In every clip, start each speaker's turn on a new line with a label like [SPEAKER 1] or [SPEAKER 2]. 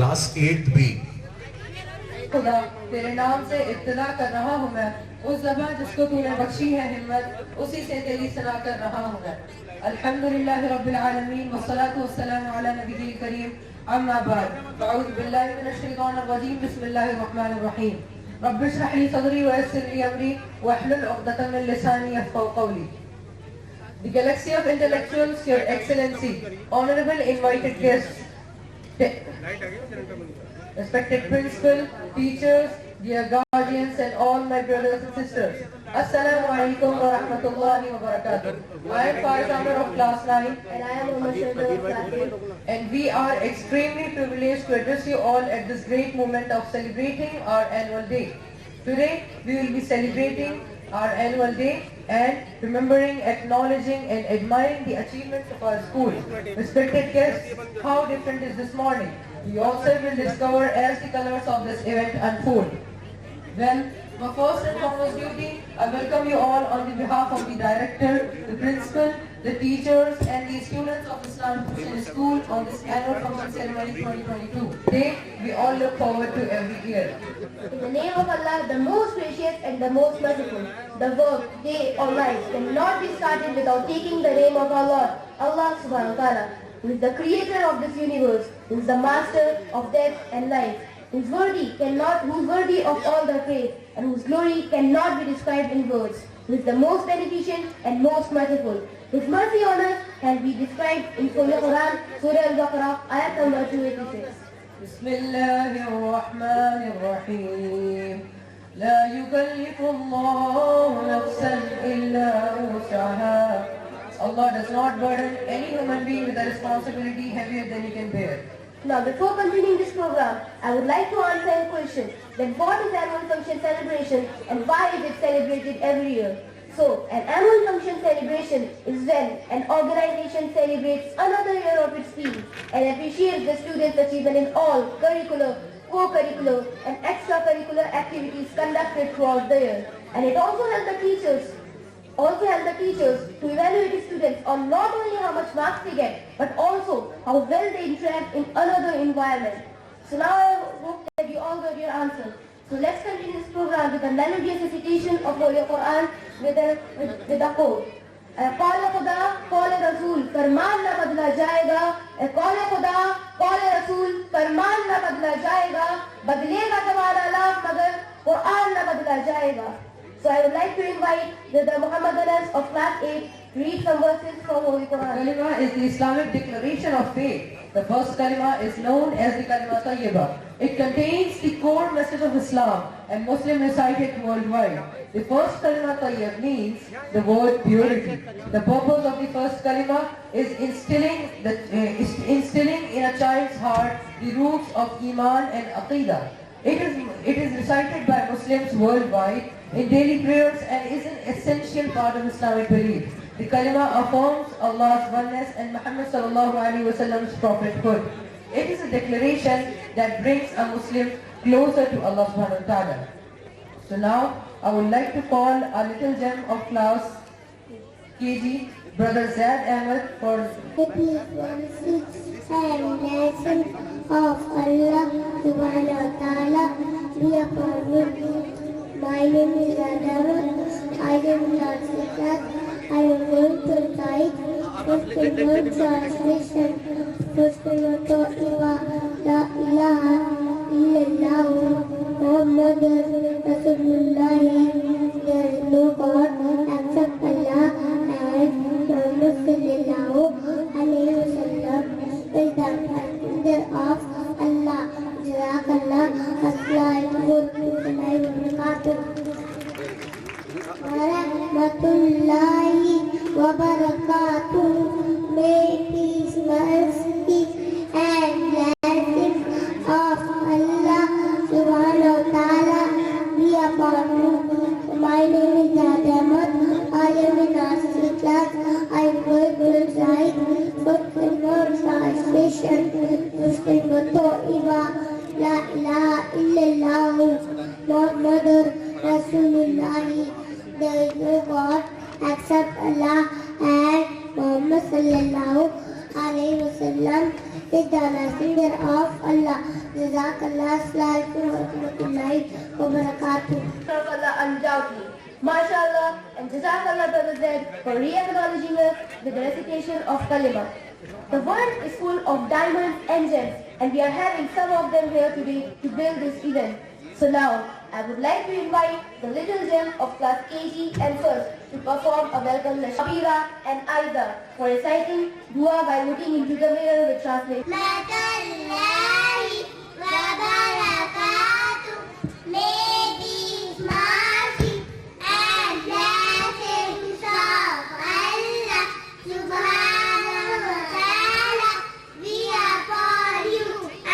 [SPEAKER 1] Class 8th B.
[SPEAKER 2] खुदा तेरे नाम से इब्तिदा कर रहा हूँ मैं, उस ज़बान जिसको तूने बख्शी है हिम्मत, उसी से तेरी सना कर रहा हूँ मैं। अल्हम्दुलिल्लाह रब्बिल आलमीन वस्सलातु वस्सलामु अला नबिय्यिल करीम अम्मा बाद अऊज़ु बिल्लाहि मिनश शैतानिर रजीम बिस्मिल्लाहिर रहमानिर रहीम रब्बि इश्रह ली सदरी व यस्सिर ली अमरी वहलुल उक़दतम मिन लिसानी यफ़क़हू क़ौली। The galaxy of intellectuals, Your Excellency, honorable invited guests, respected principal, teachers, dear guardians and all my brothers and sisters. Assalamu alaikum wa rahmatullahi wa barakatuh. I am Farid Amar of class 9
[SPEAKER 3] And I am Umar Shandar of class 8.
[SPEAKER 2] and we are extremely privileged to address you all at this great moment of celebrating our annual day. Today we will be celebrating our annual day and remembering, acknowledging and admiring the achievements of our school. Respected guests, how different is this morning? You also will discover as the colors of this event unfold. Well, my first and foremost duty, I welcome you all on the behalf of the director, the principal, the teachers and the students of Islamic School on this annual function ceremony 2022. Today, we all look forward to every year.
[SPEAKER 3] In the name of Allah, the most gracious and the most merciful, the work, day or night cannot be started without taking the name of our Lord, Allah subhanahu wa ta'ala, who is the creator of this universe, who is the master of death and life, who is worthy of all the praise, and whose glory cannot be described in words, who is the most beneficent and most merciful. His mercy on us can be described in Holy Quran, Surah Al-Baqarah, ayat number 286.
[SPEAKER 2] Bismillahirrahmanirrahim. لا يكلف الله نفسا إلا وسعها. Allah does not burden any human being with a responsibility heavier than he can bear.
[SPEAKER 3] Now, before continuing this program, I would like to answer a question that what is annual function celebration and why is it celebrated every year? So, an annual function celebration is when an organization celebrates another year of its team and appreciates the students' achievement in all curricular, co-curricular and extracurricular activities conducted throughout the year. And it also helps the teachers to evaluate the students on not only how much marks they get, but also how well they interact in another environment. So now I hope that you all got your answer. So let's continue this program with a melodious recitation of Holy Quran with a quote. Kaul खुदा कौल रसूल फरमान न बदला जाएगा, कौल खुदा कौल रसूल फरमान न बदला जाएगा, बदलेगा जमाना लाख मगर कुरान न बदला जाएगा. So I would like to invite the Muhammadans of class 8 to read some verses from Holy Quran.
[SPEAKER 2] Kalima is the Islamic declaration of faith. The first kalima is known as the kalima tayyibah. It contains the core message of Islam and Muslims recite it worldwide. The first kalima tayyib means the word purity. The purpose of the first kalima is instilling in a child's heart the roots of Iman and Aqidah. It is recited by Muslims worldwide in daily prayers and is an essential part of Islamic belief. The kalima affirms Allah's oneness and Muhammad sallallahu alaihi wasallam's prophethood. It is a declaration that brings a Muslim closer to Allah subhanahu wa ta'ala. So now I would like to call a little gem of class KG, Brother Zaid Ahmed for
[SPEAKER 4] and blessing of Allah subhanahu wa ta'ala be upon you. My name is Adam. I am in Nazi class. I am going to recite first word translation. First word to La ilaha illallah Muhammadur Rasulullah. There is no God except Allah and Muhammad sallallahu alayhi wa sallam is the messenger of Allah. Jazakallah. Assalamu alaikum warahmatullahi wabarakatuh. May peace, mercy and blessings of Allah subhanahu wa ta'ala be upon you. My name is Adam. I am in Nazi class. I am going to recite first word translation. First word to La ilaha illallah Muhammadur Rasulullah. There is no God except Allah and Muhammad sallallahu alayhi wa sallam with the messenger of Allah. Jazakallah, assalamu alaikum wa barakatuh.
[SPEAKER 3] Serve Allah undoubtedly. MashaAllah and Jazakallah Brother Zaid for re-acknowledging us with the recitation of Kalima. The world is full of diamonds and gems, and we are having some of them here today to build this event. So now, I would like to invite the little gem of class KG and first to perform a welcome to Shabira and Aida for reciting dua by looking into the mirror with translation.
[SPEAKER 4] May these mercy and blessings of Allah subhanahu wa ta'ala be upon you. I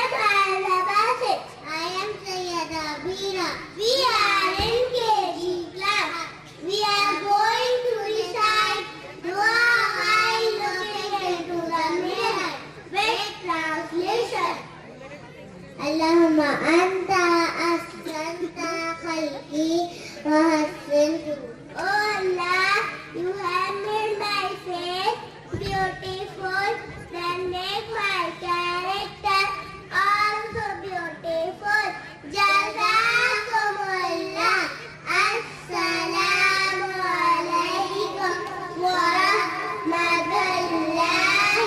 [SPEAKER 4] am Allah Basit. I am Sayyida Bira. We are in KG class. We are going to recite dua by looking into the mirror with translation. Allahumma anta asranta khalqi wa hassantu. Oh Allah, you have made my face beautiful, then make my character also beautiful. Jazakumullah. Assalamu alaikum wa rahmatullahi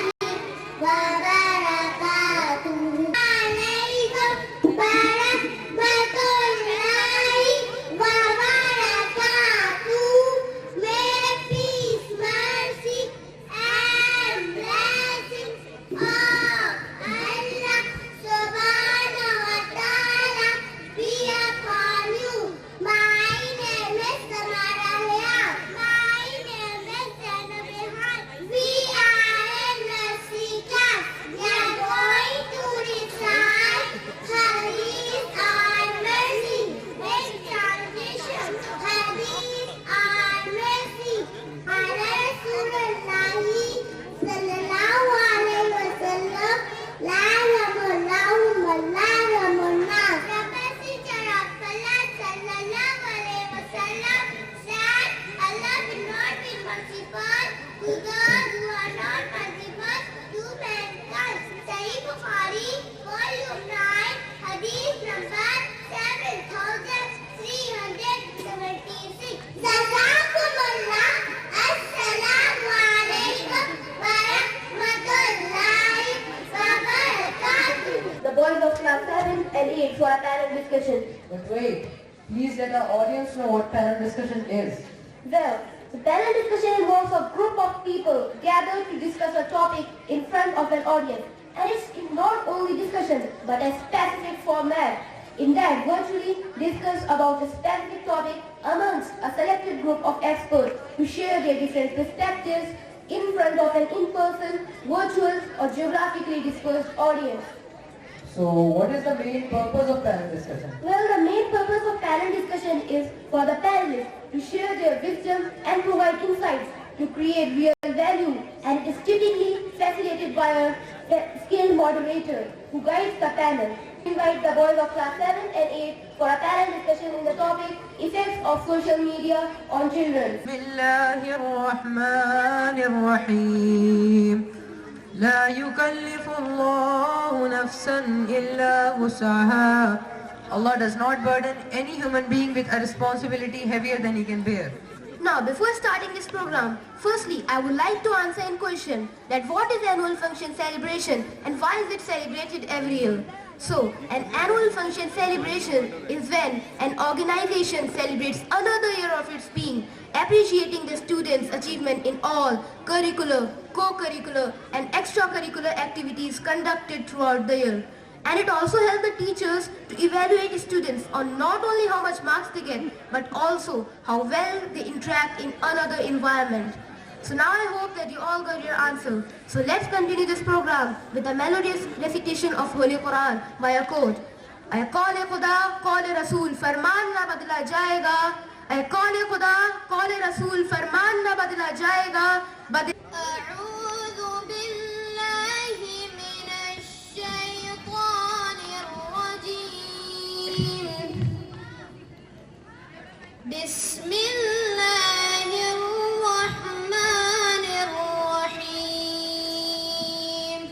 [SPEAKER 4] wa barakatuh. Alaikum wa rahmatullahi wa barakatuh. May peace, mercy, and blessings of Allah subhanahu wa ta'ala be upon you. My name is Samaraya. My name is Janabihan. We are in the C class. We are going to recite Hadith on mercy. With translation, Hadith on mercy. Ala Rasulullahi sallallahu alayhi wa sallam. La yamullahu wa la yamunnas. The messenger of Allah sallallahu alayhi wa sallam said, Allah will not be merciful to those who are not merciful to mankind. Sahih Bukhari, volume 9, hadith number 7376. Jazakumullah. Assalamu alaikum wa rahmatullahi wa barakatuh.
[SPEAKER 3] The boys of class 7 and 8 for a panel discussion.
[SPEAKER 2] But wait, please let our audience know what panel discussion is.
[SPEAKER 3] Well, the panel discussion involves a group of people gathered to discuss a topic in front of an audience. And it's not only discussion, but a specific format. In that, virtually discuss about a specific topic amongst a selected group of experts who share their different perspectives in front of an in-person, virtual or geographically dispersed audience.
[SPEAKER 2] So what is the main purpose of panel discussion?
[SPEAKER 3] Well, the main purpose of panel discussion is for the panelists to share their wisdom and provide insights to create real value, and it is typically facilitated by a skilled moderator who guides the panel. Invite the boys of class 7 and 8 for a panel discussion in the topic Effects of Social Media on Children.
[SPEAKER 1] الله الرحمن الرحيم لا يكلف الله نفسا إلا وسعها. Allah does not burden any human being with a responsibility heavier than he can bear.
[SPEAKER 3] Now, before starting this program, firstly, I would like to answer in question that what is annual function celebration and why is it celebrated every year? So, an annual function celebration is when an organization celebrates another year of its being, appreciating the students' achievement in all curricular, co-curricular and extracurricular activities conducted throughout the year. And it also helps the teachers to evaluate students on not only how much marks they get, but also how well they interact in another environment. So now I hope that you all got your answer. So let's continue this program with a melodious recitation of Holy Quran by a quote. Ay kaule Khuda, kaule Rasool, farman na badla jayega. Ay kaule Khuda, kaule Rasool, farman na badla jayega.
[SPEAKER 4] أعوذ بالله من الشيطان الرجيم. بسم الله الرحمن الرحيم.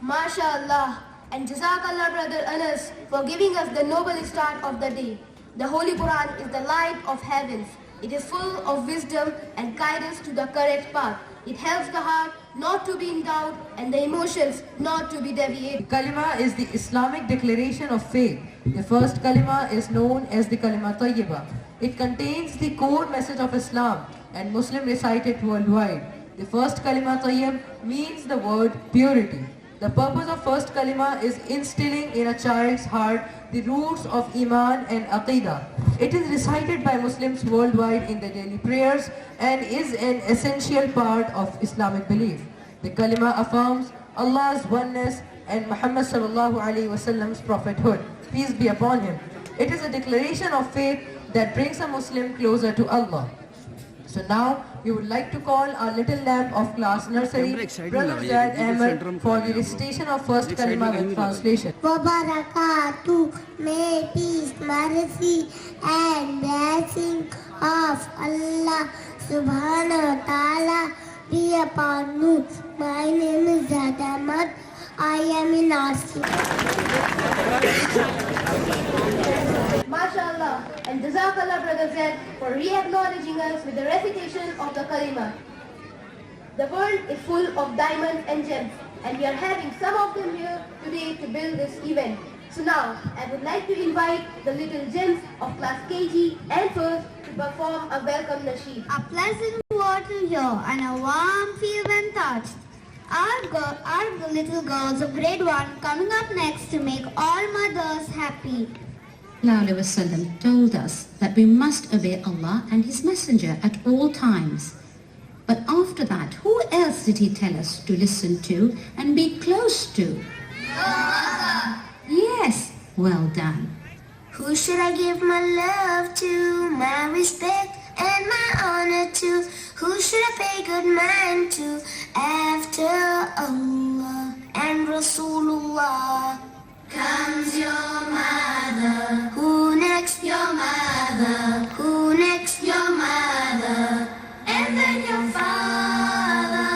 [SPEAKER 3] MashaAllah, and Jazakallah brother Anas for giving us the noble start of the day. The Holy Quran is the light of heavens. It is full of wisdom and guidance to the correct path. It helps the heart not to be in doubt and the emotions not to be deviated.
[SPEAKER 1] Kalima is the Islamic declaration of faith. The first kalima is known as the kalima tayyibah. It contains the core message of Islam and Muslim recite it worldwide. The first kalima tayyib means the word purity. The purpose of first kalima is instilling in a child's heart the roots of Iman and Aqidah. It is recited by Muslims worldwide in their daily prayers and is an essential part of Islamic belief. The kalima affirms Allah's oneness and Muhammad sallallahu alaihi wasallam's prophethood. Peace be upon him. It is a declaration of faith that brings a Muslim closer to Allah. So now we would like to call our little lamb of class nursery, Brother Zaid Ahmed, for the recitation of first kalima with translation.
[SPEAKER 4] Wabarakatuh, may peace, mercy and blessing of Allah subhanahu wa ta'ala be upon you. My name is Zaid Ahmed. I am in Asim.
[SPEAKER 3] MashaAllah, and Jazakallah brother Zaid for re-acknowledging us with the recitation of the kalima. The world is full of diamonds and gems, and we are having some of them here today to build this event. So now, I would like to invite the little gems of class KG and first to perform a welcome nasheed.
[SPEAKER 4] A pleasant word to hear and a warm feel when touched. Our little girls of grade 1 coming up next to make all mothers happy.
[SPEAKER 5] Sallallahu Alaihi Wasallam told us that we must obey Allah and His Messenger at all times. But after that, who else did He tell us to listen to and be close to? Allah. Yes, well done.
[SPEAKER 4] Who should I give my love to, my respect and my honor to? Who should I pay good mind to after Allah and Rasulullah? Comes your mother. Who next? Your mother. Who next? Your mother. And then your father.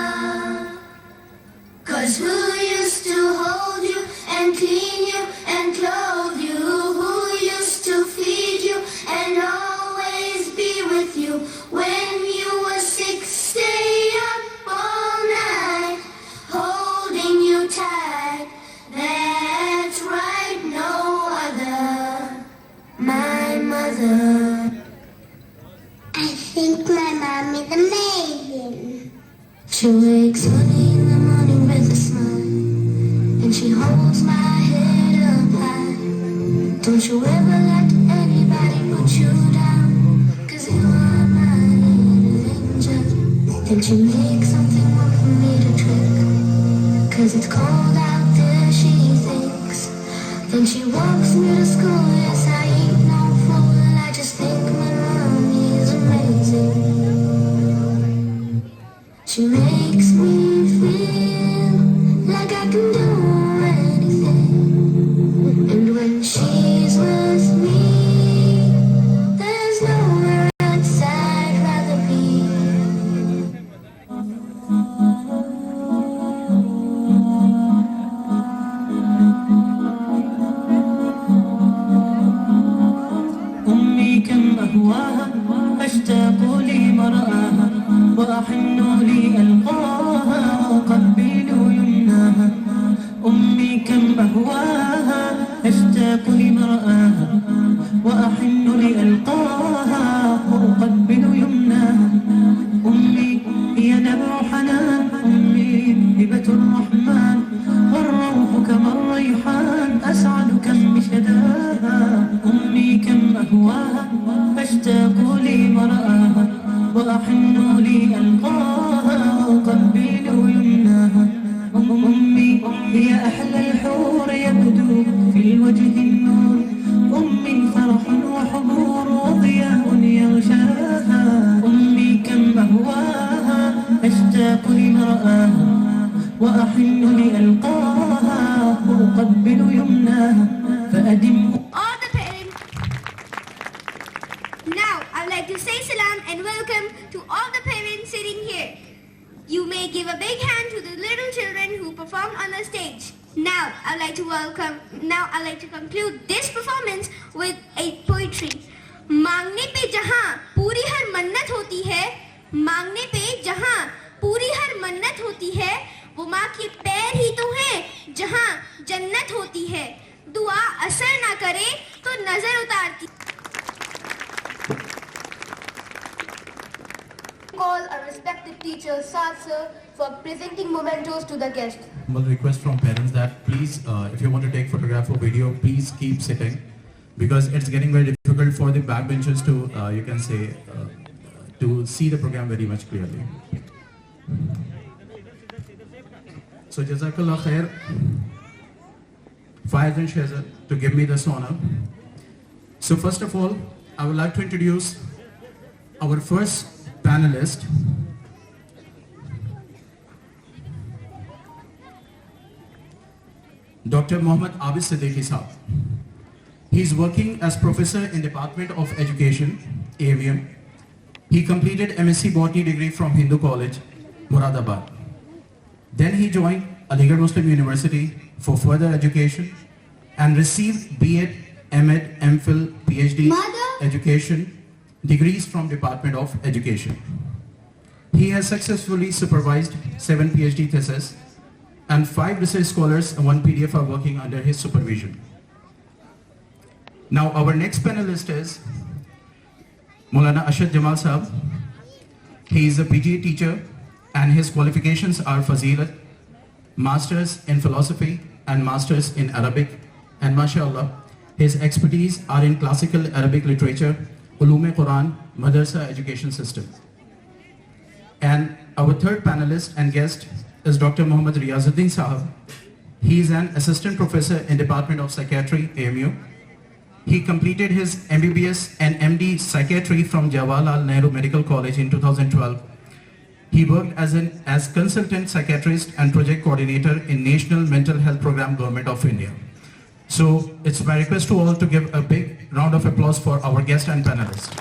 [SPEAKER 4] 'Cause who used to hold you and clean you and clothe you? Who used to feed you and always be with you when you were sick? Stay up all night, holding you tight. That's right, no other. My mother. I think my mom is amazing. She wakes early in the morning with a smile, and she holds my head up high. Don't you ever let anybody put you down, 'cause you are my little angel. And she makes something more for me to trick, 'cause it's cold out there, she thinks. Then she walks me to school, yes, I ain't no fool. I just think my mommy is amazing. She makes me feel like I can do anything. And when she's with me, there's nowhere else I'd rather be.
[SPEAKER 6] أمي كم أهواها أشتاق لمرآها وأحن لألقاها وأقبل يمناها. أمي كم أهواها أشتاق لمرآها وأحن لألقاها وأقبل يمناها. أمي هي نبع حنان، أمي هبة الرحمن، والروح كما الريحان أسعد كم بشداها. أمي كم أهواها أشتاق لمرآها وأحن لألقاها وأقبل يمناها. أمي هي أحلى الحور يبدو في الوجه النور. أمي فرح وحضور وضياء يغشاها. أمي كم أهواها أشتاق لمرآها وأحن لألقاها وأقبل يمناها فأدم.
[SPEAKER 4] All the parents. Now, I'd like to say salam and welcome to all the parents sitting here. You may give a big hand to the little children who perform on the stage. Now I'd like to conclude this performance with a poetry. मांगने पे जहाँ पूरी हर मन्नत होती है, मांगने पे जहाँ पूरी हर मन्नत होती है, वो माँ के पैर ही तो हैं जहाँ जन्नत होती है. दुआ असर ना करे तो नजर उतारती.
[SPEAKER 3] Call our respected teacher, Saad sir, for presenting mementos to the guest.
[SPEAKER 7] One request from parents that please, if you want to take photograph or video, please keep sitting, because it's getting very difficult for the backbenchers to, you can say, to see the program very much clearly. So Jazakallah Khair, Faiz and Shehzad, to give me this honor. So first of all, I would like to introduce our first panelist, Dr. Muhammad Abid Siddiqui Saab. He is working as professor in Department of Education, AMU. He completed MSc Botany degree from Hindu College, Moradabad. Then he joined Aligarh Muslim University for further education and received B.Ed, M.Ed, M.Phil, PhD education degrees from Department of Education. He has successfully supervised 7 PhD theses and 5 research scholars and 1 PDF are working under his supervision. Now our next panelist is Maulana Ashad Jamal Saab. He is a PTA teacher and his qualifications are Fazilat, Masters in Philosophy and Masters in Arabic, and mashallah, his expertise are in classical Arabic literature, Ulum Quran, Madrasa education system. And our third panelist and guest is Dr. Muhammad Riazuddin Sahab. He is an assistant professor in Department of Psychiatry, AMU. He completed his MBBS and MD Psychiatry from Jawaharlal Nehru Medical College in 2012. He worked as consultant psychiatrist and project coordinator in National Mental Health Program, Government of India. So it's my request to all to give a big round of applause for our guest and panelists.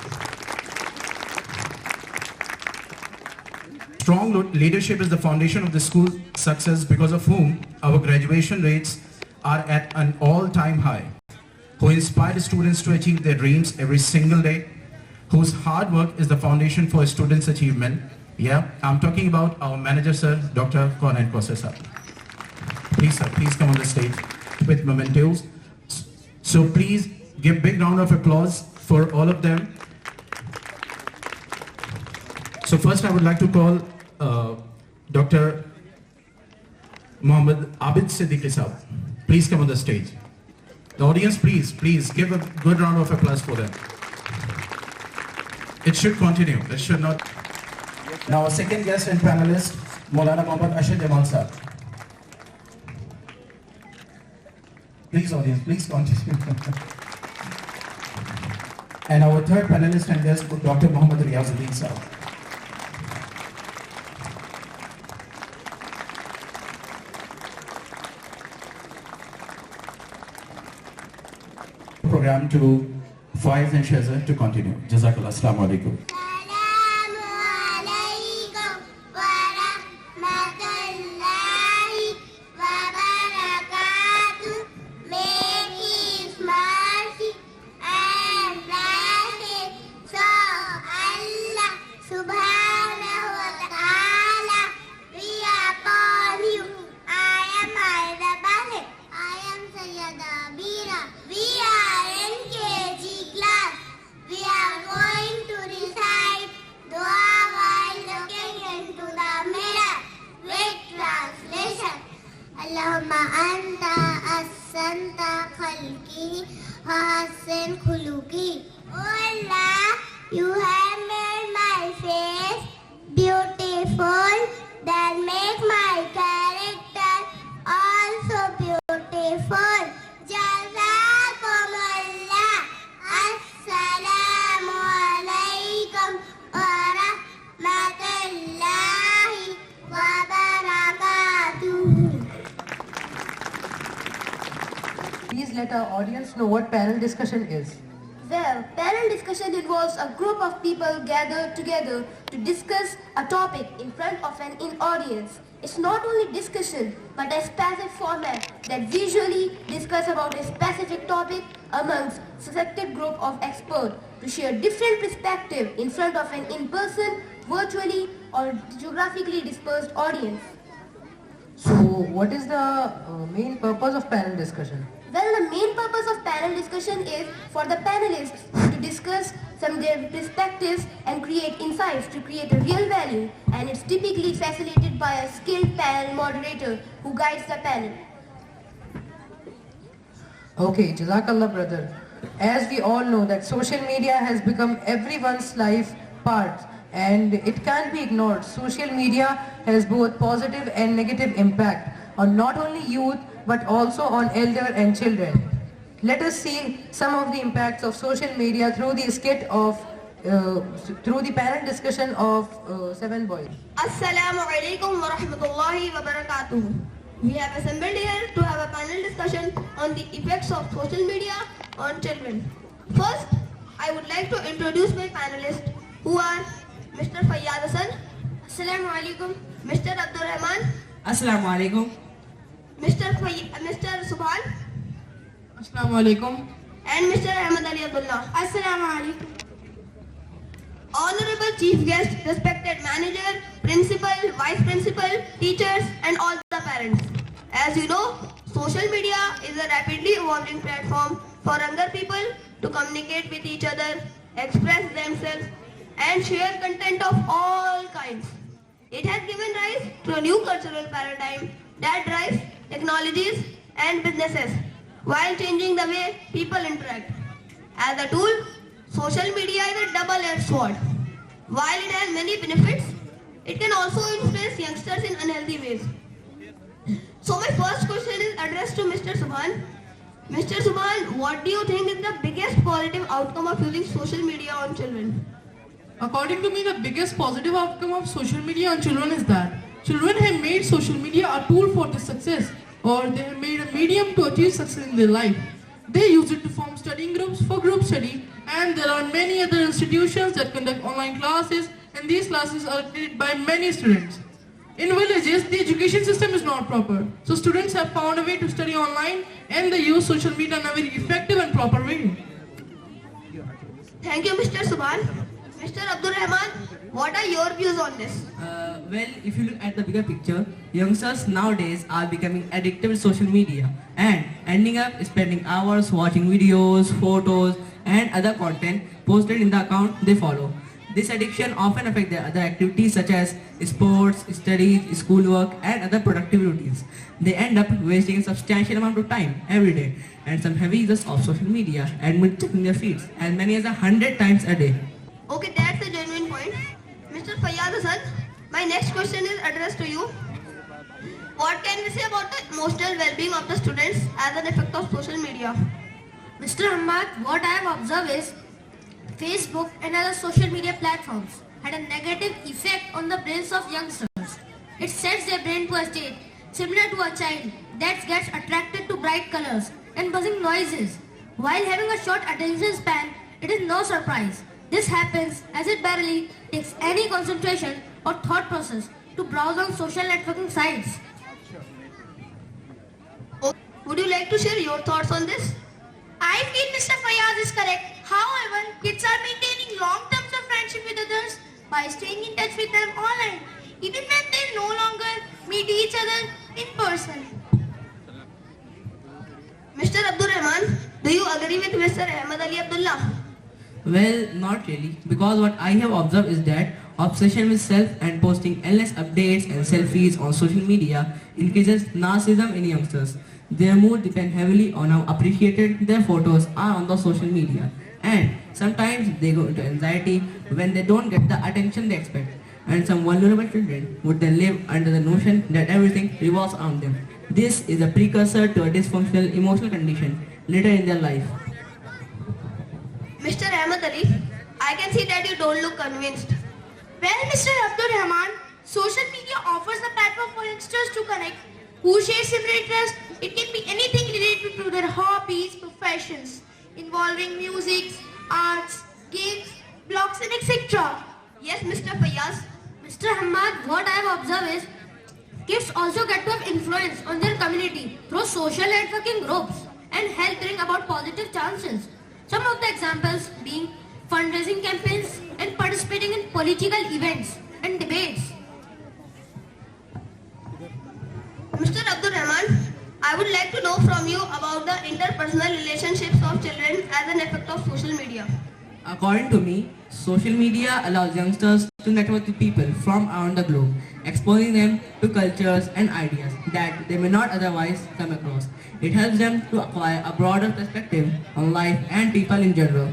[SPEAKER 7] Strong leadership is the foundation of the school's success, because of whom our graduation rates are at an all-time high, who inspire students to achieve their dreams every single day, whose hard work is the foundation for students' achievement. Yeah, I'm talking about our manager, sir, Dr. Conan Koser, sir. Please, sir, please come on the stage with mementos. So please give big round of applause for all of them. So first I would like to call Dr. Muhammad Abid Siddiqui Saab. Please come on the stage. The audience, please give a good round of applause for them. It should continue, it should not. Now our second guest and panelist, Maulana Muhammad Ashad Jamal Saab. Please audience, please continue. And our third panelist and guest, Dr. Muhammad Riazuddin Saab. Program to Faiz and Shehzad to continue. Jazakallah. Assalamu alaikum.
[SPEAKER 4] You have made my face beautiful, that make my character also beautiful. Jazakumullah. Assalamu alaikum wa rahmatullahi wa barakatuh.
[SPEAKER 2] Please let our audience know what panel discussion is.
[SPEAKER 3] Well, panel discussion involves a group of people gathered together to discuss a topic in front of an audience. It's not only discussion, but a passive format that visually discuss about a specific topic amongst selected group of experts to share different perspective in front of an in-person, virtually or geographically dispersed audience.
[SPEAKER 1] So, what is the main purpose of panel discussion?
[SPEAKER 3] Well, the main purpose of panel discussion is for the panelists to discuss some their perspectives and create insights to create a real value, and it's typically facilitated by a skilled panel moderator who guides the panel.
[SPEAKER 1] Okay, Jazakallah brother. As we all know that social media has become everyone's life part and it can't be ignored. Social media has both positive and negative impact on not only youth but also on elder and children. Let us see some of the impacts of social media through the through the panel discussion of 7 boys.
[SPEAKER 3] Assalamu alaikum wa rahmatullahi wa barakatuh. We have assembled here to have a panel discussion on the effects of social media on children. First, I would like to introduce my panelists who are Mr. Fayyad Hassan. Assalamu alaikum. Mr. Abdul Rahman.
[SPEAKER 8] Assalamu alaikum.
[SPEAKER 3] Mr. Subhan.
[SPEAKER 8] Assalamu alaikum.
[SPEAKER 3] And Mr. Ahmad Ali Abdullah. Assalamu alaikum. Honorable Chief Guest, respected manager, principal, vice principal, teachers and all the parents. As you know, social media is a rapidly evolving platform for younger people to communicate with each other, express themselves and share content of all kinds. It has given rise to a new cultural paradigm that drives technologies and businesses while changing the way people interact. As a tool, social media is a double-edged sword. While it has many benefits, it can also influence youngsters in unhealthy ways. So my first question is addressed to Mr. Subhan. Mr. Subhan, what do you think is the biggest positive outcome of using social media on children?
[SPEAKER 8] According to me, the biggest positive outcome of social media on children is that children have made social media a tool for their success, or they have made a medium to achieve success in their life. They use it to form studying groups for group study, and there are many other institutions that conduct online classes, and these classes are attended by many students. In villages, the education system is not proper, so students have found a way to study online and they use social media in a very effective and proper way.
[SPEAKER 3] Thank you, Mr. Subhan. Mr. Abdul Rahman, what are your views on this?
[SPEAKER 8] Well, if you look at the bigger picture, youngsters nowadays are becoming addicted to social media and ending up spending hours watching videos, photos and other content posted in the account they follow. This addiction often affects their other activities such as sports, studies, schoolwork and other productive routines. They end up wasting a substantial amount of time every day, and some heavy users of social media admit checking their feeds as many as 100 times a day.
[SPEAKER 3] Okay, that's a genuine point. Mr. Fayyad Hassan, my next question is addressed to you. What can we say about the emotional well-being of the students as an effect of social media?
[SPEAKER 9] Mr. Ahmad, what I have observed is Facebook and other social media platforms had a negative effect on the brains of youngsters. It sets their brain to a state similar to a child that gets attracted to bright colors and buzzing noises. While having a short attention span, it is no surprise. This happens as it barely takes any concentration or thought process to browse on social networking sites.
[SPEAKER 3] Would you like to share your thoughts on this?
[SPEAKER 9] I feel Mr. Fayyaz is correct. However, kids are maintaining long terms of friendship with others by staying in touch with them online, even when they no longer meet each other in person.
[SPEAKER 3] Mr. Abdul Rahman, do you agree with Mr. Ahmad Ali Abdullah?
[SPEAKER 8] Well, not really, because what I have observed is that obsession with self and posting endless updates and selfies on social media increases narcissism in youngsters. Their mood depends heavily on how appreciated their photos are on the social media, and sometimes they go into anxiety when they don't get the attention they expect, and some vulnerable children would then live under the notion that everything revolves around them. This is a precursor to a dysfunctional emotional condition later in their life.
[SPEAKER 3] Mr. Ahmad Ali, I can see that you don't look convinced.
[SPEAKER 9] Well, Mr. Abdul Rahman, social media offers a platform for youngsters to connect who share similar interests. It can be anything related to their hobbies, professions, involving music, arts, games, blogs and etc.
[SPEAKER 3] Yes, Mr. Fayaz.
[SPEAKER 9] Mr. Hamad, what I have observed is kids also get to have influence on their community through social networking groups and help bring about positive chances. Some of the examples being fundraising campaigns and participating in political events and debates.
[SPEAKER 3] Mr. Abdul Rahman, I would like to know from you about the interpersonal relationships of children as an effect of social media.
[SPEAKER 8] According to me, social media allows youngsters to network with people from around the globe, exposing them to cultures and ideas that they may not otherwise come across. It helps them to acquire a broader perspective on life and people in general.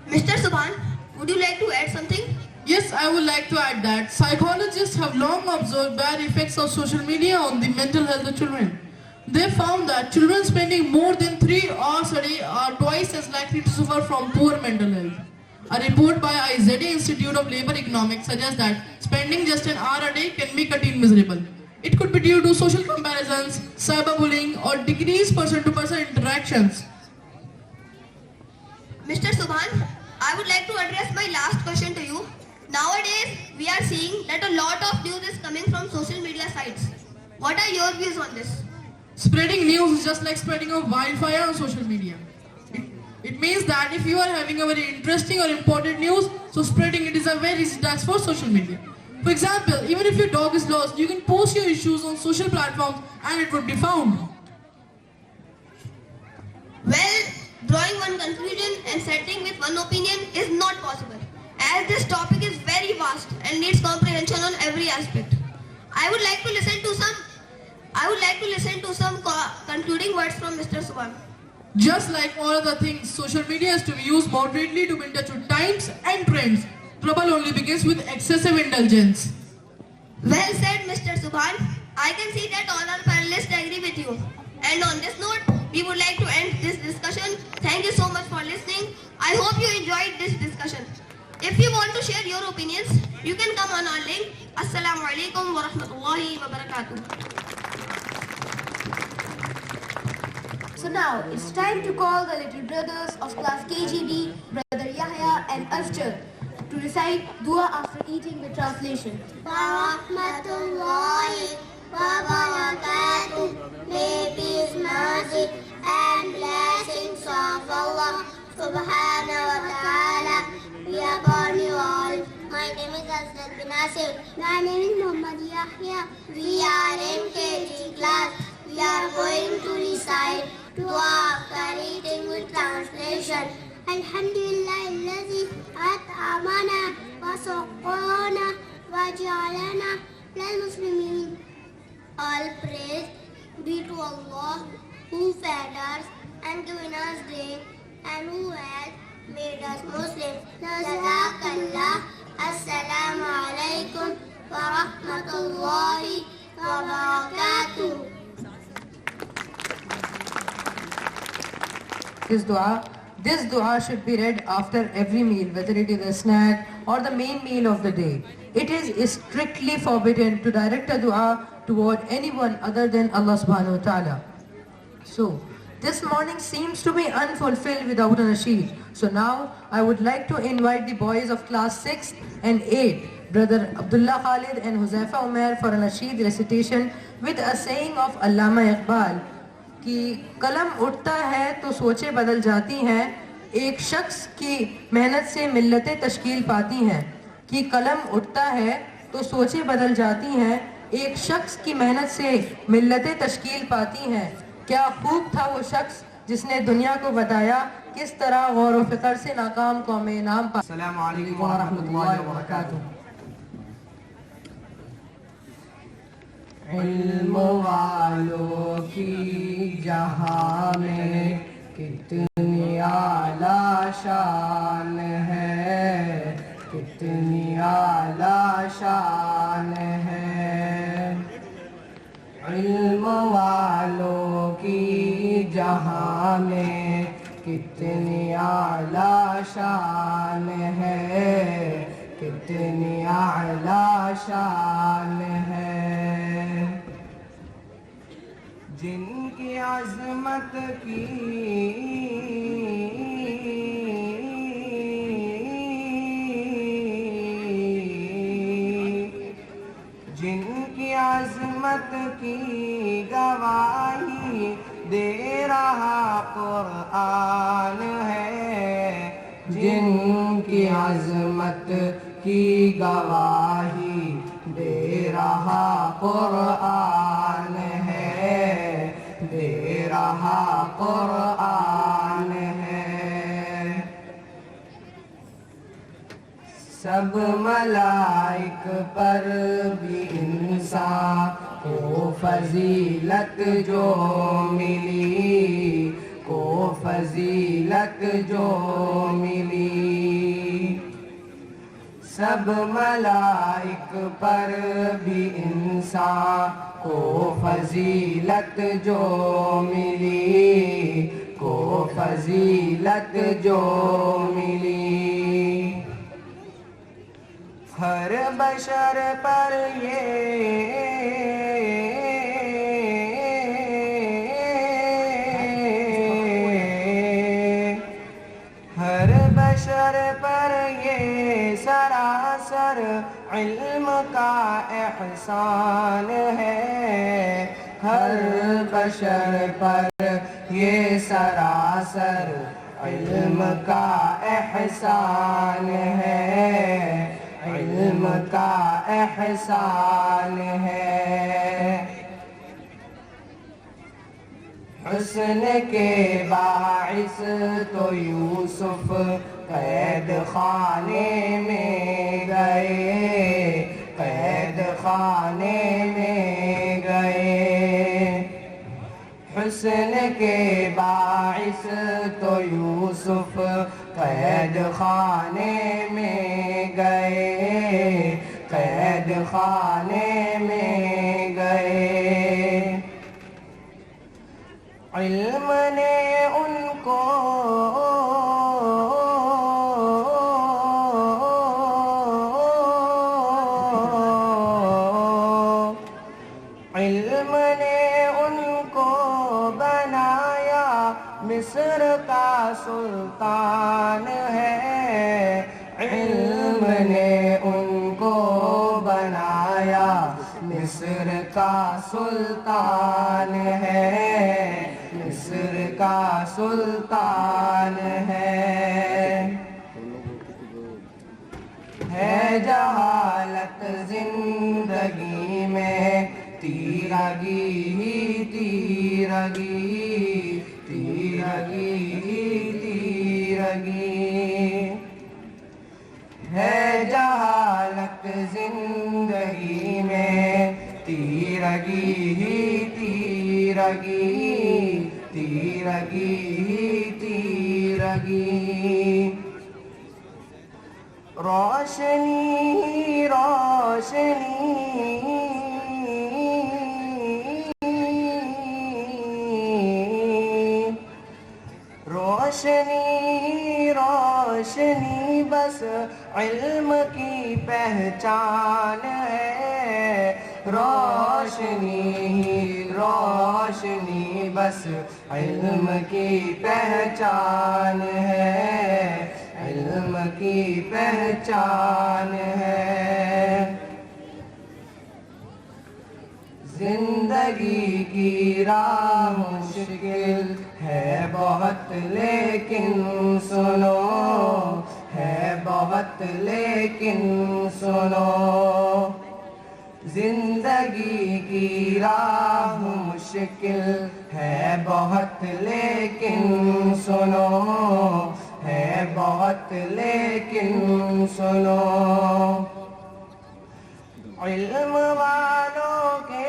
[SPEAKER 3] Mr. Subhan, would you like to add something?
[SPEAKER 10] Yes, I would like to add that psychologists have long observed bad effects of social media on the mental health of children. They found that children spending more than 3 hours a day are twice as likely to suffer from poor mental health. A report by IZD Institute of Labor Economics suggests that spending just an hour a day can make a teen miserable. It could be due to social comparisons, cyberbullying, or decreased person-to-person interactions.
[SPEAKER 3] Mr. Subhan, I would like to address my last question to you. Nowadays, we are seeing that a lot of news is coming from social media sites. What are your views on this?
[SPEAKER 10] Spreading news is just like spreading a wildfire on social media. It means that if you are having a very interesting or important news, so spreading it is a very easy task for social media. For example, even if your dog is lost, you can post your issues on social platforms and it would be found.
[SPEAKER 3] Well, drawing one conclusion and setting with one opinion is not possible, as this topic is very vast and needs comprehension on every aspect. I would like to listen to some concluding words from Mr. Subhan.
[SPEAKER 10] Just like all other things, social media is to be used moderately to be in touch with times and trends. Trouble only begins with excessive indulgence.
[SPEAKER 3] Well said, Mr. Subhan. I can see that all our panelists agree with you. And on this note, we would like to end this discussion. Thank you so much for listening. I hope you enjoyed this discussion. If you want to share your opinions, you can come on our link. Assalamu alaikum wa rahmatullahi wa barakatuh.
[SPEAKER 9] So now it's time to call the little brothers of class KGB, Brother Yahya and Asjar, to recite dua after eating the translation.
[SPEAKER 4] Rahmatullahi wa barakatuh. May peace, mercy, and blessings of Allah subhanahu wa ta'ala be upon you all. My name is Asad bin Asif. My name is Muhammad Yahya. We are in KG class. We are going to recite dua after eating with translation. Alhamdulillah alladhi at'amana wa saqana wa ja'alana lil muslimin. All praise be to Allah who fed us and given us drink and who has made us Muslims. Jazakallah. Assalamu alaikum wa rahmatullahi wa barakatuh.
[SPEAKER 2] This dua should be read after every meal, whether it is a snack or the main meal of the day. It is strictly forbidden to direct a dua toward anyone other than Allah subhanahu wa ta'ala. So, this morning seems to be unfulfilled without a nasheed. So now, I would like to invite the boys of class 6 and 8, Brother Abdullah Khalid and Huzaifa Umair, for a nasheed recitation with a saying of Allama Iqbal, कि कलम उठता है तो सोचें बदल जाती हैं, एक शख्स की मेहनत से मिल्लतें तश्कील पाती हैं. कि कलम उठता है तो सोचें बदल जाती हैं, एक शख्स की मेहनत से मिल्लतें तश्कील पाती हैं. क्या खूब था वो शख्स जिसने दुनिया को बताया किस तरह गौर व फिक्र से नाकाम कौमें नाम पा. अस्सलामु अलैकुम व रहमतुल्लाहि व बरकातुहू. इल्म वालों की जहां में कितनी आला शान है, कितनी आला शान है. इल्म वालों की जहां में कितनी आला शान है, कितनी आला शान है. जिनकी अज़मत की
[SPEAKER 11] گواہی دے رہا قرآن ہے، جن کی عظمت کی گواہی دے رہا قرآن ہے، دے رہا قرآن ہے۔ سب ملائک پر بھی انسان کو فضیلت جو ملی، کو فضیلت جو ملی، سب ملائک پر بھی انسان کو فضیلت جو ملی، کو فضیلت جو ملی۔ ہر بشر پر یہ ہر بشر پر یہ سراسر علم کا احسان ہے، ہر بشر پر یہ سراسر علم کا احسان ہے، علم کا احسان ہے۔ حسن کے باعث تو یوسف قید خانے میں گئے، قید خانے میں گئے، حسن کے باعث تو یوسف قید خانے میں گئے، قید خانے میں گئے۔ علم نے ان کو علم نے ان کو بنایا مصر کا سلطان ہے، علم نے ان کو بنایا مصر کا سلطان ہے، مصر کا سلطان ہے جہالت زندگی میں تیرگی ہی تیرگی، تیرگی ہی تیرگی، ہے جہالت زندگی میں تیرگی ہی تیرگی، تیرگی ہی تیرگی۔ روشنی روشنی روشنی روشنی بس علم کی پہچان ہے، روشنی روشنی بس علم کی پہچان ہے، علم کی پہچان ہے۔ زندگی کی راہ مشکل ہے بہت لیکن سنو، ہے بہت لیکن سنو، زندگی کی راہ مشکل ہے بہت لیکن سنو، ہے بہت لیکن سنو، علم والوں کے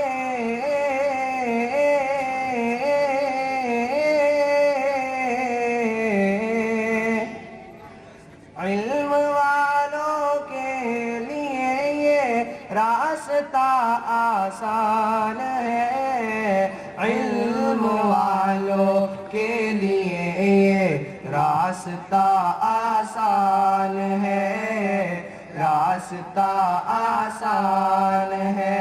[SPEAKER 11] علم والوں کے لیے یہ راستہ آسان ہے، علم والوں کے لیے یہ راستہ آسان ہے، راستہ آسان ہے۔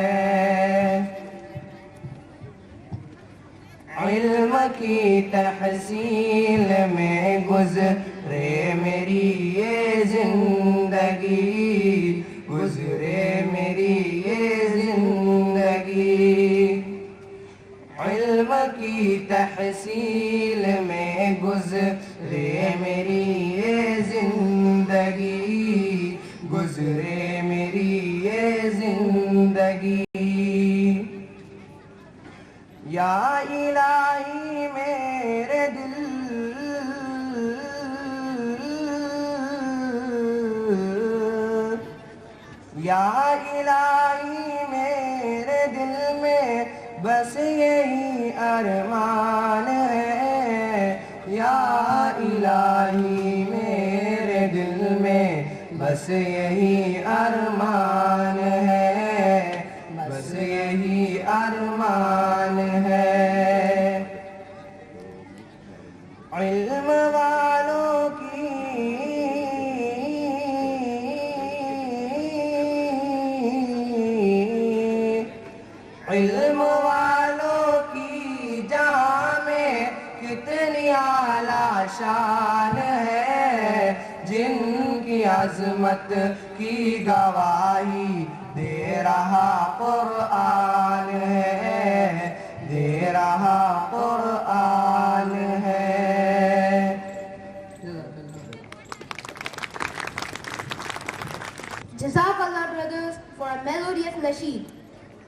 [SPEAKER 11] علم کی تحصیل میں گزرے میری یہ زندگی، گزرے میری یہ زندگی، इल्म की तहसील में गुज़रे मेरी ये ज़िंदगी, गुज़रे मेरी ये ज़िंदगी। या इलाही मेरे दिल, या इलाही मेरे दिल में बस यही अरमान है। या इलाही मेरे दिल में बस यही अरमान है, बस यही अरमान है। इल्म वालों की इल्म वालों की जहाँ में कितनी आला शान है, जिनकी अजमत की गवाही दे रहा कुरान है, दे रहा कुरान है।
[SPEAKER 3] Jazakallah brothers for a melodious nasheed.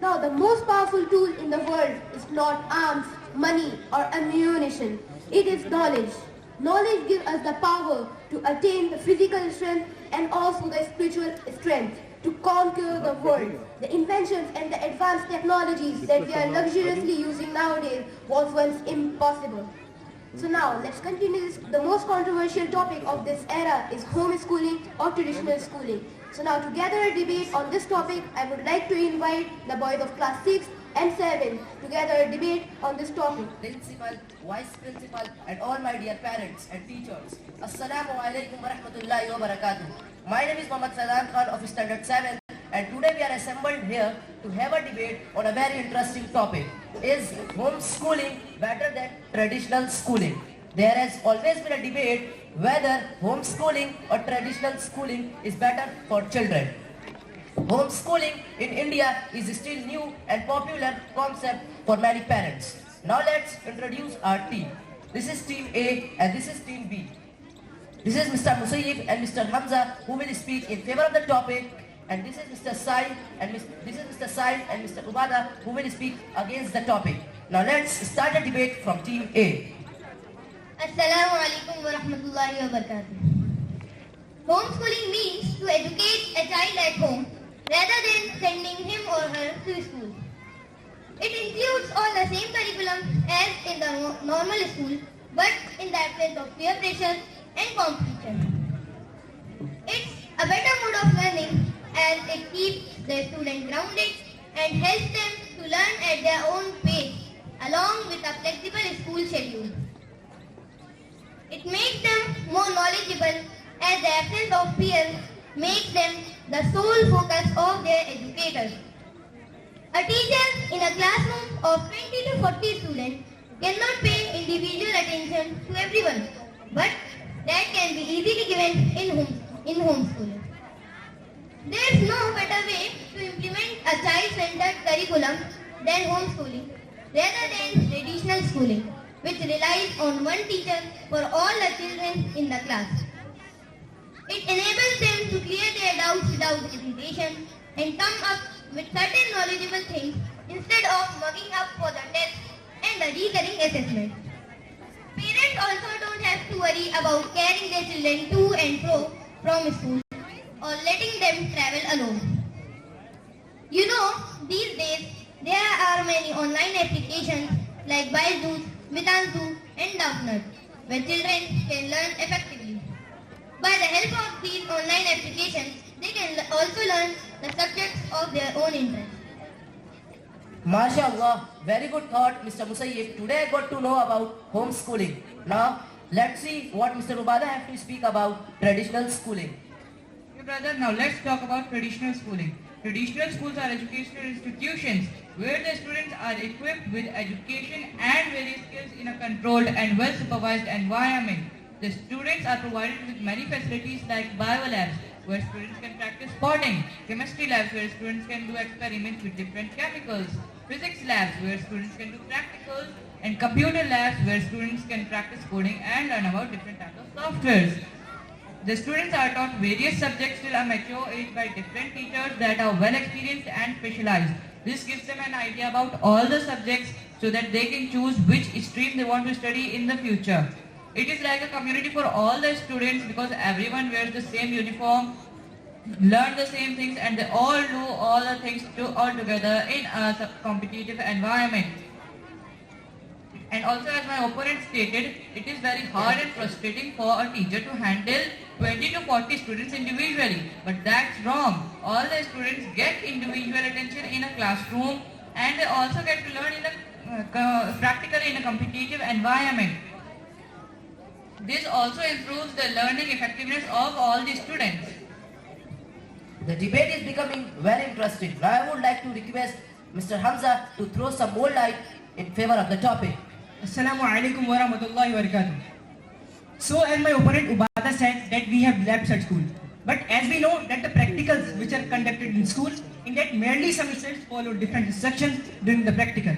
[SPEAKER 3] Now the most powerful tool in the world is not arms, money or ammunition. It is knowledge. Knowledge gives us the power to attain the physical strength and also the spiritual strength to conquer the world. The inventions and the advanced technologies that we are luxuriously using nowadays was once impossible. So now let's continue this. The most controversial topic of this era is homeschooling or traditional schooling. So now to gather a debate on this topic, I would like to invite the boys of class 6 and 7 to gather a debate on this topic.
[SPEAKER 12] Principal, Vice Principal and all my dear parents and teachers. Assalamu alaikum wa rahmatullahi wa barakatuh. My name is Mohammad Saddam Khan of Standard 7 and today we are assembled here to have a debate on a very interesting topic. Is homeschooling better than traditional schooling? There has always been a debate whether homeschooling or traditional schooling is better for children. Homeschooling in India is still new and popular concept for many parents. Now let's introduce our team. This is team A and this is team B. This is Mr. Musayyib and Mr. Hamza who will speak in favor of the topic, and this is Mr. Sain and Mr. Ubada who will speak against the topic. Now let's start the debate from team A.
[SPEAKER 9] Assalamu alaikum wa rahmatullahi wa barakatuh. Homeschooling means to educate a child at home rather than sending him or her to school. It includes all the same curriculum as in the normal school, but in the absence of peer pressure and competition. It's a better mode of learning as it keeps the student grounded and helps them to learn at their own pace along with a flexible school schedule. It makes them more knowledgeable as the absence of peers makes them the sole focus of their educators. A teacher in a classroom of 20 to 40 students cannot pay individual attention to everyone, but that can be easily given in homeschooling. There is no better way to implement a child-centered curriculum than homeschooling rather than traditional schooling, which relies on one teacher for all the children in the class. It enables them to clear their doubts without hesitation and come up with certain knowledgeable things instead of mugging up for the test and the recurring assessment. Parents also don't have to worry about carrying their children to and fro from school or letting them travel alone. You know, these days there are many online applications like Byju's, Mitanzu and Doubtnut, where children can learn effectively. By the help of these online applications, they can also learn the subjects of their own interest.
[SPEAKER 12] MashaAllah, very good thought, Mr. Musayyib. Today I got to know about homeschooling. Now, let's see what Mr. Ubada has to speak about traditional schooling.
[SPEAKER 13] Okay, brother, now let's talk about traditional schooling. Traditional schools are educational institutions where the students are equipped with education and various skills in a controlled and well-supervised environment. The students are provided with many facilities like bio labs, where students can practice spotting, chemistry labs where students can do experiments with different chemicals, physics labs where students can do practicals, and computer labs where students can practice coding and learn about different types of softwares. The students are taught various subjects till a mature age by different teachers that are well experienced and specialized. This gives them an idea about all the subjects so that they can choose which stream they want to study in the future. It is like a community for all the students because everyone wears the same uniform, learn the same things, and they all do all the things all together in a competitive environment. And also, as my opponent stated, it is very hard and frustrating for a teacher to handle 20 to 40 students individually. But that's wrong. All the students get individual attention in a classroom, and they also get to learn in a practically in a competitive environment. This also improves the learning effectiveness of all the students.
[SPEAKER 12] The debate is becoming very interesting. Now I would like to request Mr. Hamza to throw some more light in favor of the topic.
[SPEAKER 14] Assalamu alaikum wa rahmatullahi wa barakatuh. So as my opponent Ubada said that we have labs at school. But as we know that the practicals which are conducted in school, in that merely some students follow different instructions during the practical.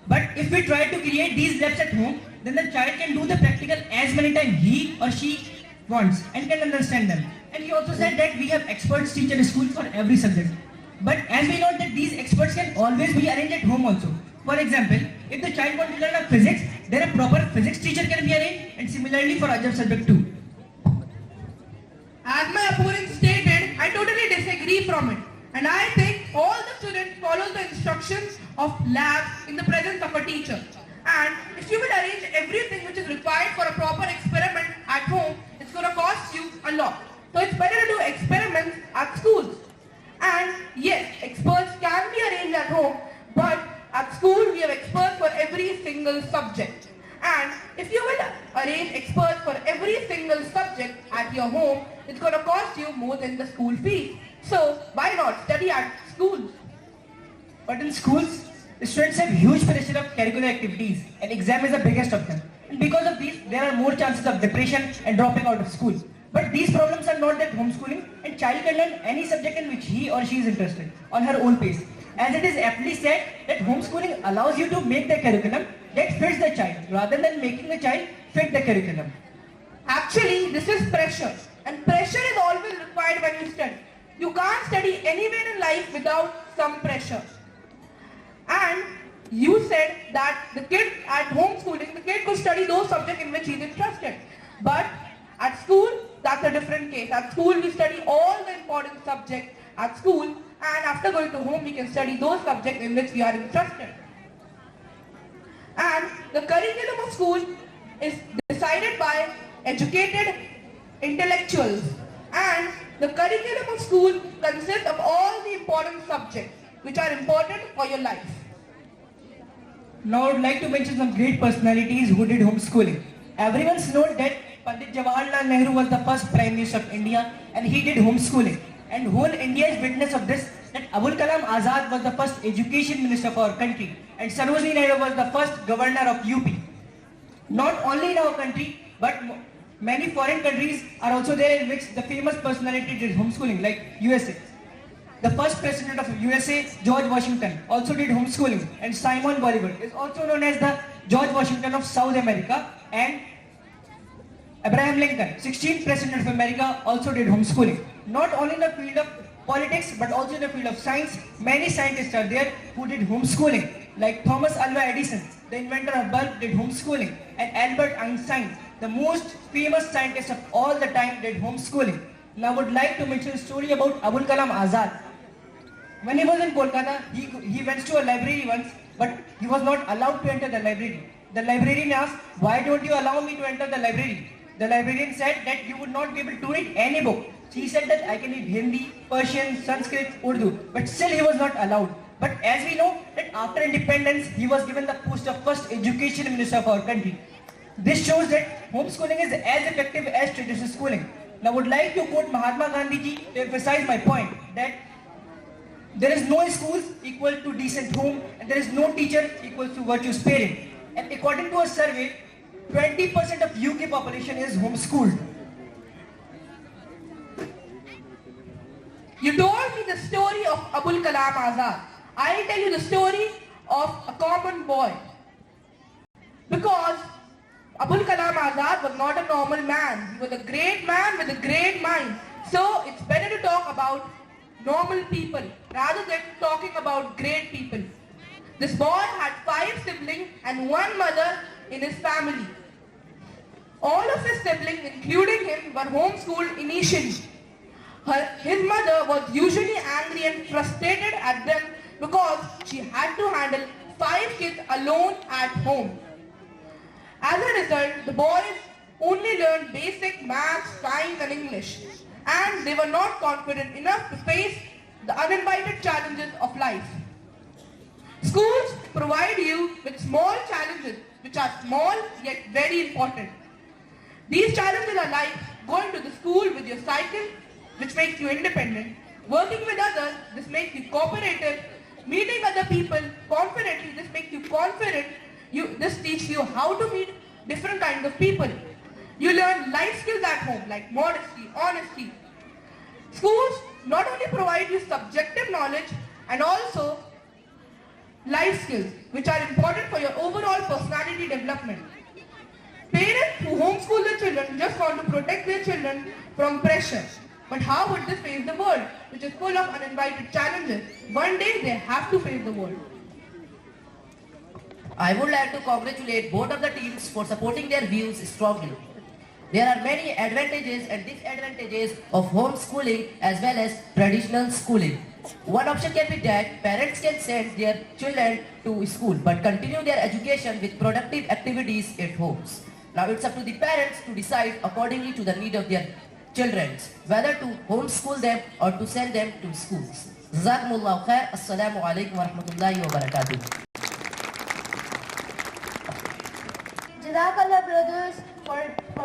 [SPEAKER 14] But if we try to create these labs at home, then the child can do the practical as many times he or she wants and can understand them. And he also said that we have experts teach at school for every subject. But as we know that these experts can always be arranged at home also. For example, if the child wants to learn physics, then a proper physics teacher can be arranged, and similarly for other subject too.
[SPEAKER 10] As my opponent stated, I totally disagree from it. And I think all the students follow the instructions of labs in the presence of a teacher. And if you will arrange everything which is required for a proper experiment at home, it's going to cost you a lot. So it's better to do experiments at schools. And yes, experts can be arranged at home, but at school we have experts for every single subject. And if you will arrange experts for every single subject at your home, it's going to cost you more than the school fee. So why not study at schools?
[SPEAKER 14] But in schools, the students have huge pressure of curricular activities, and exam is the biggest of them. And because of these, there are more chances of depression and dropping out of school. But these problems are not that homeschooling, and child can learn any subject in which he or she is interested on her own pace. As it is aptly said that homeschooling allows you to make the curriculum that fits the child rather than making the child fit the curriculum.
[SPEAKER 10] Actually, this is pressure, and pressure is always required when you study. You can't study anywhere in life without some pressure. And you said that the kid at homeschooling, the kid could study those subjects in which he is interested. But at school, that's a different case. At school, we study all the important subjects at school, and after going to home, we can study those subjects in which we are interested. And the curriculum of school is decided by educated intellectuals. And the curriculum of school consists of all the important subjects which are important for your life.
[SPEAKER 14] Now I would like to mention some great personalities who did homeschooling. Everyone's known that Pandit Jawaharlal Nehru was the first Prime Minister of India, and he did homeschooling. And whole India is witness of this, that Abul Kalam Azad was the first Education Minister of our country, and Sarojini Naidu was the first Governor of UP. Not only in our country, but many foreign countries are also there in which the famous personality did homeschooling, like USA. The first president of USA, George Washington, also did homeschooling, and Simon Bolivar is also known as the George Washington of South America, and Abraham Lincoln, 16th President of America, also did homeschooling. Not only in the field of politics, but also in the field of science, many scientists are there who did homeschooling, like Thomas Alva Edison, the inventor of bulb, did homeschooling, and Albert Einstein, the most famous scientist of all the time, did homeschooling. Now I would like to mention a story about Abul Kalam Azad. When he was in Kolkata, he went to a library once, but he was not allowed to enter the library. The librarian asked, "Why don't you allow me to enter the library?" The librarian said that you would not be able to read any book. He said that I can read Hindi, Persian, Sanskrit, Urdu, but still he was not allowed. But as we know that after independence, he was given the post of first education minister of our country. This shows that homeschooling is as effective as traditional schooling. Now I would like to quote Mahatma Gandhi ji to emphasize my point that there is no schools equal to decent home, and there is no teacher equal to virtuous parent. And according to a survey, 20% of UK population is homeschooled.
[SPEAKER 10] You told me the story of Abul Kalam Azad. I'll tell you the story
[SPEAKER 11] of a common boy. Because Abul Kalam Azad was not a normal man. He was a great man with a great mind. So it's better to talk about normal people rather than talking about great people. This boy had 5 siblings and 1 mother in his family. All of his siblings, including him, were homeschooled initially. His mother was usually angry and frustrated at them because she had to handle 5 kids alone at home. As a result, the boys only learned basic maths, science and English, and they were not confident enough to face the uninvited challenges of life. Schools provide you with small challenges which are small yet very important. These challenges are like going to the school with your cycle, which makes you independent, working with others, this makes you cooperative, meeting other people confidently, this makes you confident, this teaches you how to meet different kinds of people. You learn life skills at home like modesty, honesty. Schools not only provide you subjective knowledge and also life skills which are important for your overall personality development. Parents who homeschool their children just want to protect their children from pressure. But how would this face the world, which is full of uninvited challenges? One day they have to face the world.
[SPEAKER 12] I would like to congratulate both of the teams for supporting their views strongly. There are many advantages and disadvantages of homeschooling as well as traditional schooling. One option can be that parents can send their children to school but continue their education with productive activities at homes. Now it's up to the parents to decide accordingly to the need of their children whether to homeschool them or to send them to schools. Jazakumullahu khair. Assalamu alaikum wa rahmatullahi wa barakatuh.
[SPEAKER 3] Jazakallah brothers for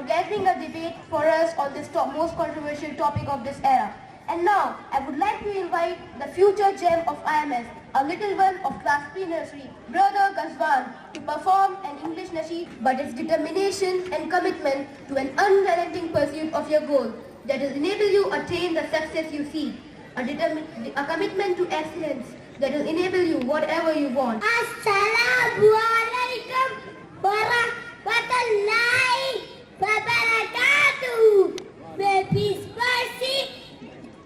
[SPEAKER 3] gathering a debate for us on this most controversial topic of this era. And now, I would like to invite the future gem of IMS, a little one of class pre-nursery, Brother Ghazwan, to perform an English nasheed, but its determination and commitment to an unrelenting pursuit of your goal that will enable you attain the success you seek, a commitment to excellence that will enable you whatever you want.
[SPEAKER 4] Assalamu alaikum warahmatullahi wabarakatuh. May peace, mercy,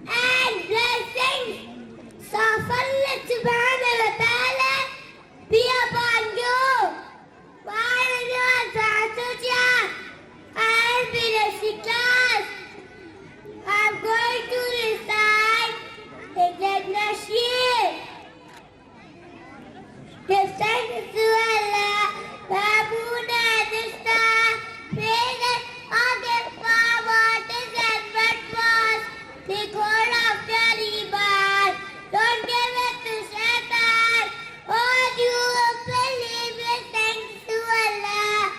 [SPEAKER 4] and blessings of Allah subhanahu wa ta'ala be upon you. While you are Satya and Bidasi class, I'm going to recite the Great Nasheed. Give thanks to Allah, Babuna Dista, praise all the power, and what was the core of your iman. Don't give it to Satan. Oh, you believe it, thanks to Allah.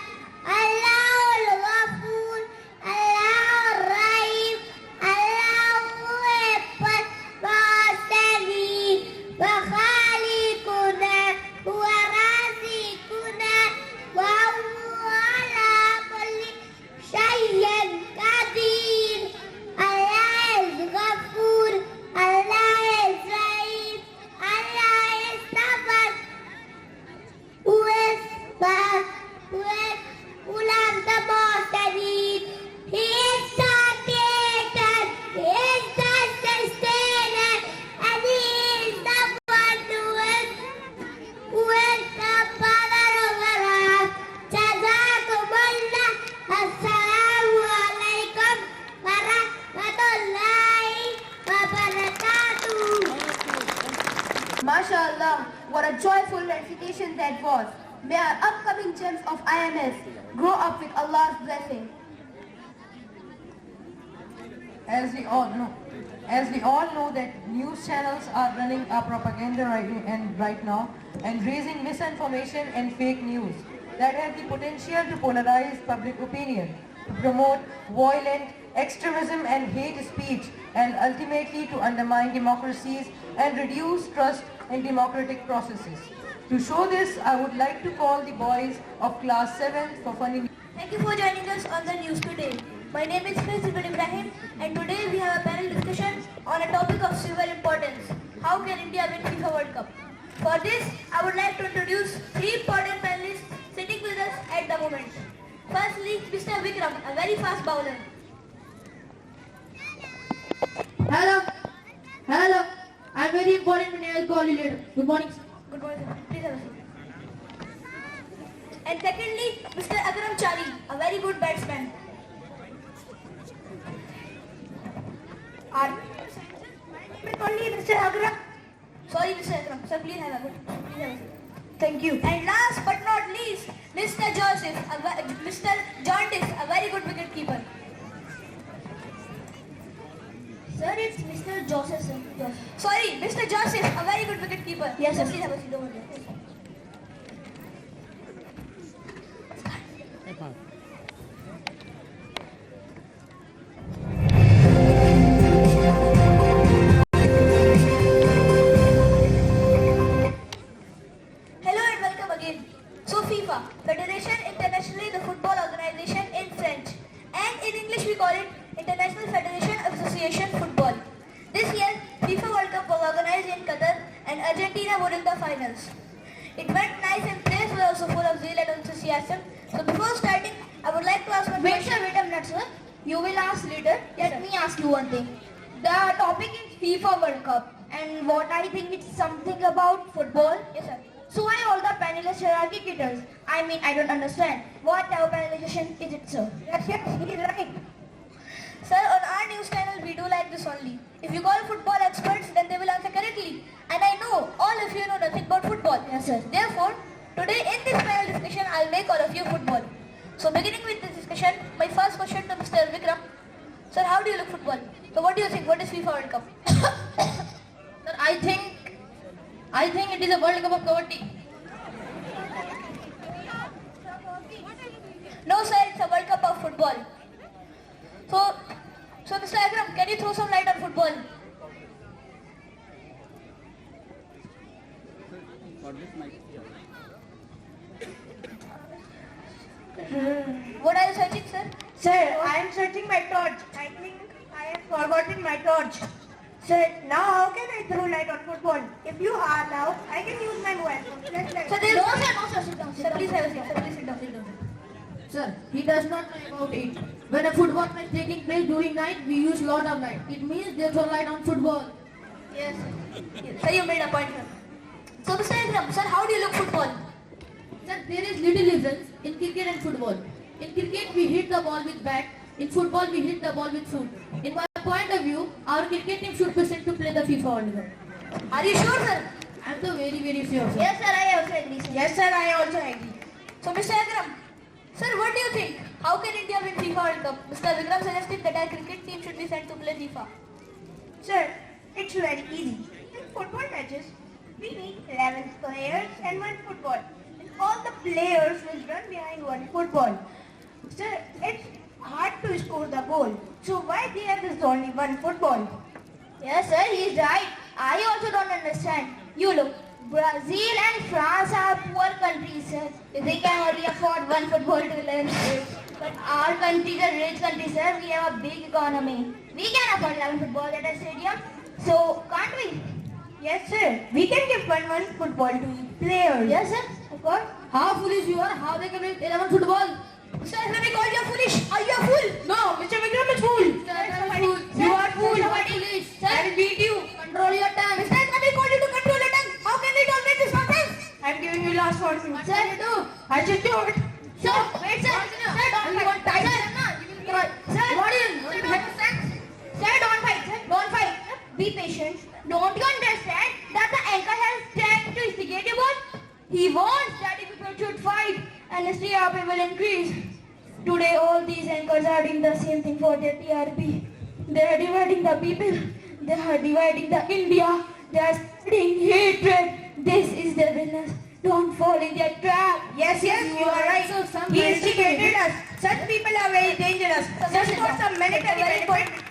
[SPEAKER 4] Allah al-Ghafur, Allah al-Rahim, Allah al-Wahhab, wa-Sani, wa-Khaliquna, wa-Razikuna, wa-Huwa ala kulli shay'in qadir. Allah is Ghafur, Allah is Rahim, Allah is Sabar, who loves the most and He is the creator, He is the sustainer, and He is the one who is the power over us. Jazakumullah. Assalamu alaikum wa rahmatullahi wa barakatuh.
[SPEAKER 3] MashaAllah, what a joyful recitation that was. May our upcoming gems of IMS grow up with Allah's blessing.
[SPEAKER 2] As we all know that news channels are running a propaganda right now and raising misinformation and fake news that have the potential to polarize public opinion, to promote violent extremism and hate speech, and ultimately to undermine democracies and reduce trust in democratic processes. To show this, I would like to call the boys of class 7 for funny.
[SPEAKER 9] Thank you for joining us on the news today. My name is Principal Ibrahim, and today we have a panel discussion on a topic of civil importance. How can India win FIFA World Cup? For this, I would like to introduce three important panelists sitting with us at the moment. Firstly, Mr. Vikram, a very fast bowler.
[SPEAKER 15] Hello. Hello. I'm very important and I'll call you later. Good morning.
[SPEAKER 9] Good morning, sir. Please have a seat. And secondly, Mr. Akram Chari, a very good batsman. My name is only Mr. Akram. Sorry, Mr. Akram. Sir, please have a seat. Thank you. And last but not least, Mr. Mr. Jaundice, a very good wicket keeper. Sir, it's Mr. Joseph, sir. Yes. Sorry, Mr. Joseph, a very good wicket keeper. Yes, sir. Please have a seat over there. Hello and welcome again. So FIFA, Federation Internationale de Football Organization in French, and in English we call it International Federation Association Football. This year, FIFA World Cup was organized in Qatar and Argentina were in the finals. It went nice and players were also full of zeal and enthusiasm. So before starting, I would like to ask one question. Wait a minute, sir. You will ask later. Let me ask you one thing. The topic is FIFA World Cup, and what I think it's something about football. Yes, sir. So why all the panelists here are cricketers? I mean, I don't understand. What type of panelization is it, sir? Yes, he is right. Sir, on our news channel, we do like this only. If you call football experts, then they will answer correctly. And I know all of you know nothing about football. Yes, sir. Therefore, today in this panel discussion, I'll make all of you football. So beginning with this discussion, my first question to Mr. Vikram. Sir, how do you look football? So what do you think? What is FIFA World Cup?
[SPEAKER 15] Sir, I think it is a World Cup of Kabaddi.
[SPEAKER 9] No, sir, it's a World Cup of football. So Mr. Akram, can you throw some light on football? What are you searching, sir?
[SPEAKER 15] Sir, I am searching my torch. I think I have forgotten my torch. Sir, now how can I throw light on football? If you allow, I can use my mobile phone.
[SPEAKER 9] Sir, no, sir, sit down. Sir, please have a seat. Sir, please sit down.
[SPEAKER 15] Sir, he does not know about it. When a football match taking place during night, we use lot of light. It means they throw light on football.
[SPEAKER 9] Yes, sir. Sir, you made a point, sir. So Mr. Akram, sir, how do you look football?
[SPEAKER 15] Sir, there is little difference in cricket and football. In cricket, we hit the ball with bat. In football, we hit the ball with foot. In my point of view, our cricket team should be sent to play the FIFA World Cup.
[SPEAKER 9] Are you sure, sir?
[SPEAKER 15] I am so very, very sure, sir.
[SPEAKER 9] Yes, sir, I also agree, sir.
[SPEAKER 15] Yes, sir, I also agree.
[SPEAKER 9] So Mr. Akram, sir, what do you think? How can India win FIFA World Cup? Mr. Vikram suggested that our cricket team should be sent to play FIFA.
[SPEAKER 15] Sir, it's very easy. In football matches, we need 11 players and one football. And all the players will run behind one football. Sir, it's hard to score the goal. So why there is only one football?
[SPEAKER 9] Yes, sir, he is right. I also don't understand. You look, Brazil and France are poor countries, sir. They can only afford one football to learn. But our country is a rich country, sir. We have a big economy. We can afford 11 football at a stadium. So, can't we?
[SPEAKER 15] Yes, sir. We can give one football to players.
[SPEAKER 9] Yes, sir. Of course.
[SPEAKER 15] How foolish you are? How they can win 11 football?
[SPEAKER 9] Sir, let me call you foolish. Are you a fool?
[SPEAKER 15] No, Mr. Vikram is fool. You are fool.
[SPEAKER 9] You are foolish. Sir,
[SPEAKER 15] I will beat you. Control your tongue.
[SPEAKER 9] Mr. Let me call you to control your tongue. How can we tolerate this nonsense?
[SPEAKER 15] I am giving you last warning.
[SPEAKER 9] What shall you do?
[SPEAKER 15] I should do it.
[SPEAKER 9] Sir, wait, sir. Sir, don't fight. Sir, what is Sir, don't fight. Sir, don't fight. Be patient. Don't you understand that the anchor has tried to instigate you both? He wants that if people should fight and his TRP will increase. Today all these anchors are doing the same thing for their TRP. They are dividing the people. They are dividing the India. They are spreading hatred. This is their business. Don't fall in their trap.
[SPEAKER 15] Yes, you are right. He instigated us. Such people are very dangerous. Just for some military benefit,